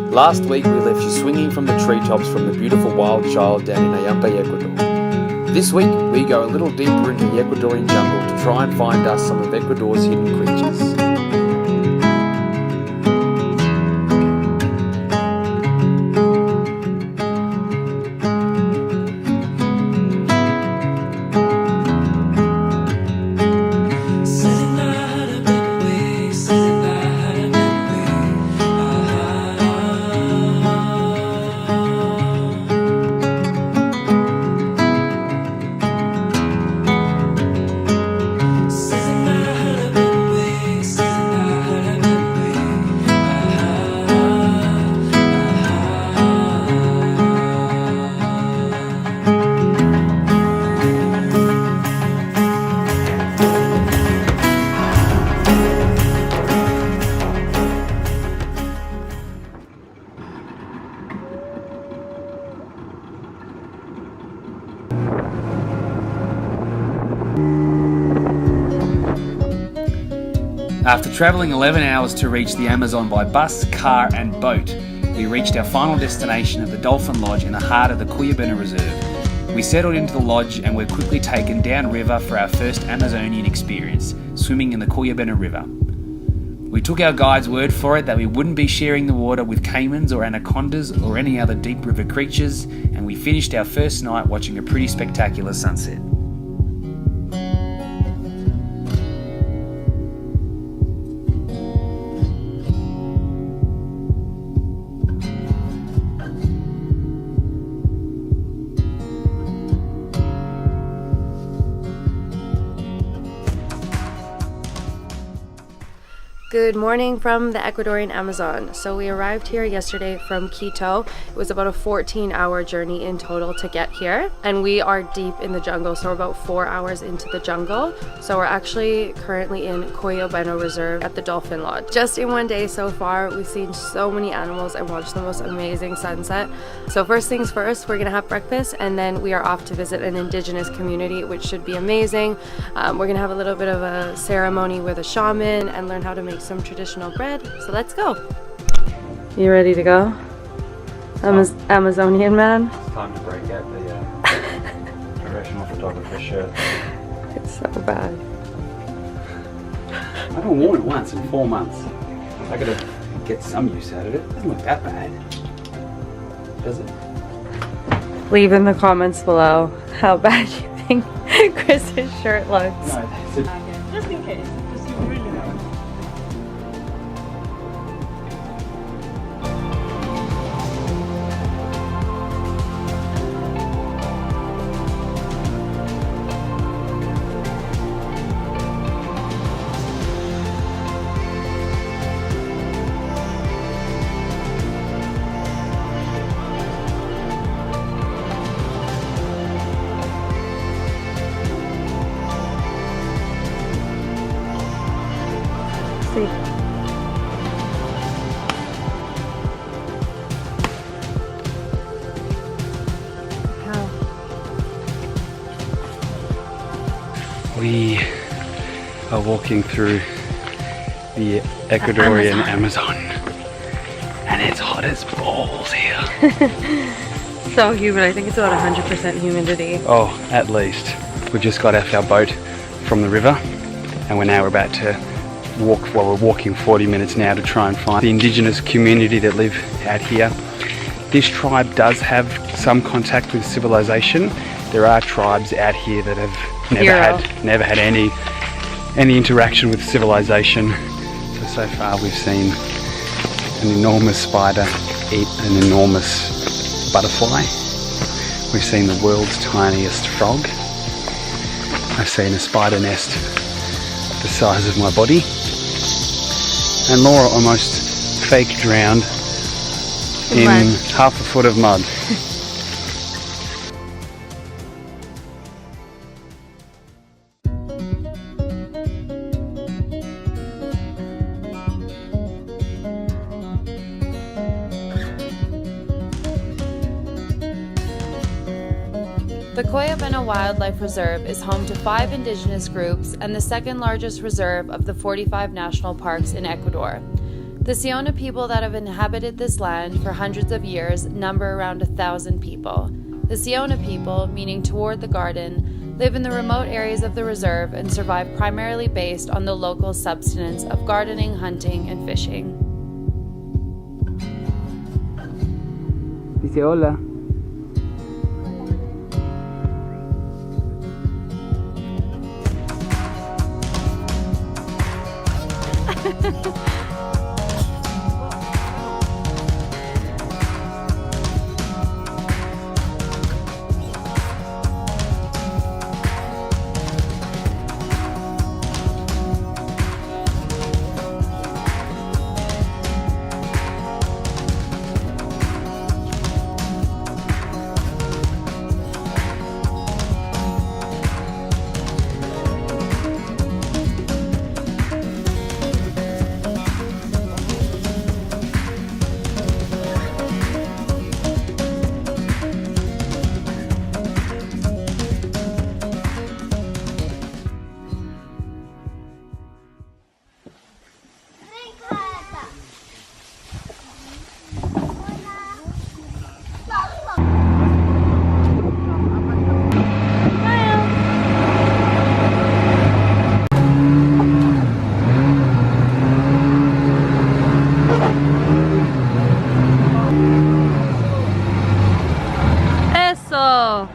Last week we left you swinging from the treetops from the beautiful wild child down in Ayampe, Ecuador. This week we go a little deeper into the Ecuadorian jungle to try and find us some of Ecuador's hidden creatures. After travelling 11 hours to reach the Amazon by bus, car and boat, we reached our final destination of the Dolphin Lodge in the heart of the Cuyabena Reserve. We settled into the lodge and were quickly taken downriver for our first Amazonian experience, swimming in the Cuyabena River. We took our guide's word for it that we wouldn't be sharing the water with caimans or anacondas or any other deep river creatures, and we finished our first night watching a pretty spectacular sunset. Good morning from the Ecuadorian Amazon. So we arrived here yesterday from Quito. It was about a 14-hour journey in total to get here, and we are deep in the jungle, so we're about 4 hours into the jungle. So we're actually currently in Cuyabena Reserve at the Dolphin Lodge. Just in one day so far, we've seen so many animals and watched the most amazing sunset. So first things first, we're gonna have breakfast, and then we are off to visit an indigenous community, which should be amazing. We're gonna have a little bit of a ceremony with a shaman and learn how to make some traditional bread. So let's go. You ready to go? Amazonian man? It's time to break out the professional photographer shirt. It's so bad. I haven't worn it once in 4 months. I gotta get some use out of it. It doesn't look that bad, does it? Leave in the comments below how bad you think Chris's shirt looks. No, Just in case, just you really know. We are walking through the Ecuadorian Amazon, and it's hot as balls here. So humid. I think it's about 100% humidity. Oh, at least. We just got off our boat from the river, and we're about to walk. Well, we're walking 40 minutes now to try and find the indigenous community that live out here. This tribe does have some contact with civilization. There are tribes out here that have never had any interaction with civilization. So far we've seen an enormous spider eat an enormous butterfly. We've seen the world's tiniest frog. I've seen a spider nest the size of my body. And Laura almost fake drowned in half a foot of mud. The Cuyabena Wildlife Reserve is home to 5 indigenous groups and the second largest reserve of the 45 national parks in Ecuador. The Siona people that have inhabited this land for hundreds of years number around 1,000 people. The Siona people, meaning toward the garden, live in the remote areas of the reserve and survive primarily based on the local subsistence of gardening, hunting, and fishing. Dice hola. Eso!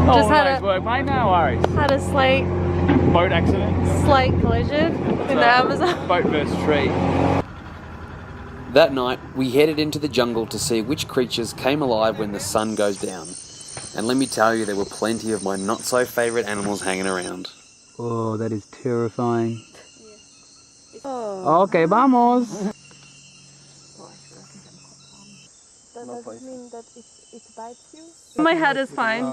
Just had work, mate, no worries. a slight Boat accident. collision in the Amazon. Boat versus tree. That night, we headed into the jungle to see which creatures came alive when the sun goes down. And let me tell you, there were plenty of my not-so-favourite animals hanging around. Oh, that is terrifying. Okay, vamos. Does that mean that it bites you? My head is fine.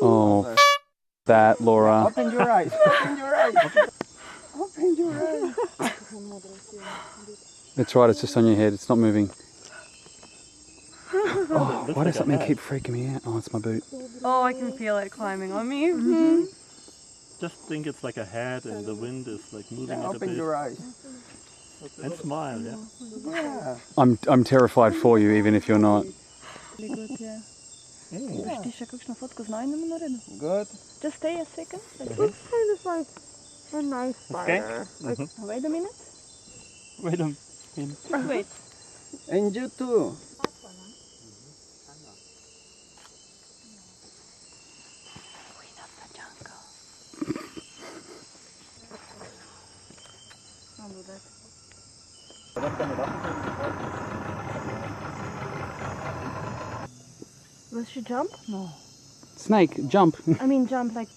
Oh, that, Laura. Open your eyes. Open your eyes. Open your eyes. That's right, it's just on your head, it's not moving. Oh, why does something keep freaking me out? Oh, it's my boot. Oh, I can feel it climbing on me. Just think it's like a head and the wind is like moving it a Open bit. your eyes. And smile, yeah. Yeah. I'm terrified for you, even if you're not. Good. Just stay a second. Looks kind of like a nice spider. Wait a minute. Wait a minute. Wait. And you too. Will she jump? No. Snake, jump. I mean jump like...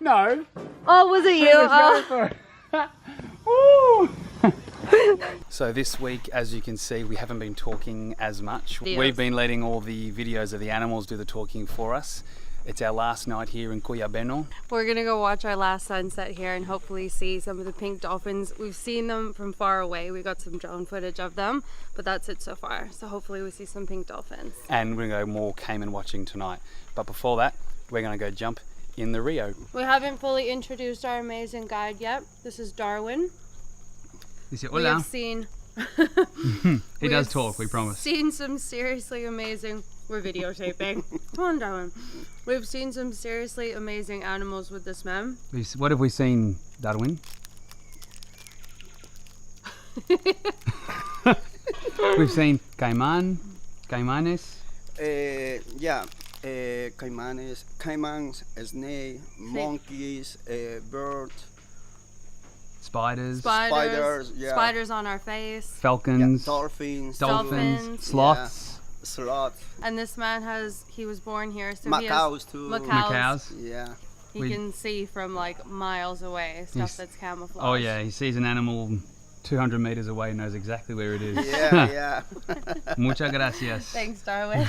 No. Oh, was it you? Oh. So this week, as you can see, we haven't been talking as much. Videos. We've been letting all the videos of the animals do the talking for us. It's our last night here in Cuyabeno. We're gonna go watch our last sunset here and hopefully see some of the pink dolphins. We've seen them from far away. We got some drone footage of them, but that's it so far. So hopefully we see some pink dolphins. And we're gonna go more Caiman watching tonight. But before that, we're gonna go jump in the Rio. We haven't fully introduced our amazing guide yet. This is Darwin. Dice, We hola. have seen He does talk, we promise. Seen some seriously amazing. We're videotaping. Come on, Darwin. We've seen some seriously amazing animals with this man. What have we seen, Darwin? We've seen Caiman, Caimanes, Caimans, snake, monkeys, birds, spiders, spiders on our face, falcons, dolphins, sloths. sloths, and this man he was born here, so macaws too. Macaws. Yeah. He can see from like miles away stuff that's camouflage. Oh yeah, he sees an animal 200 meters away and knows exactly where it is. Yeah. Muchas gracias. Thanks, Darwin.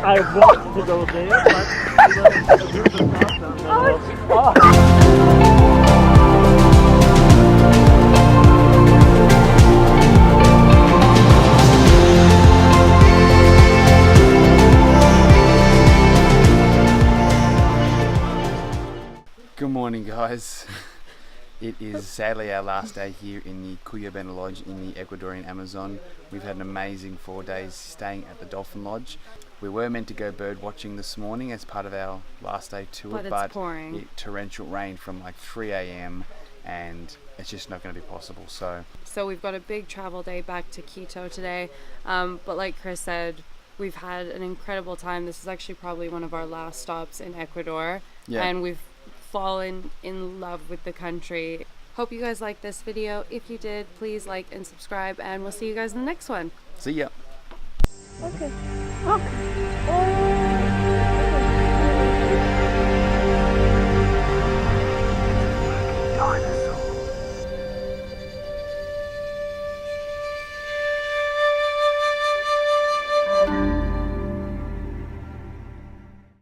I walked to go there, Good morning, guys. It is sadly our last day here in the Cuyabeno Lodge in the Ecuadorian Amazon. We've had an amazing 4 days staying at the Dolphin Lodge. We were meant to go bird watching this morning as part of our last day tour, but pouring. Torrential rain from like 3 a.m. and it's just not going to be possible. So we've got a big travel day back to Quito today, but like Chris said, we've had an incredible time. This is actually probably one of our last stops in Ecuador, and we've fallen in love with the country. Hope you guys liked this video. If you did, please like and subscribe, and we'll see you guys in the next one. see ya. Okay.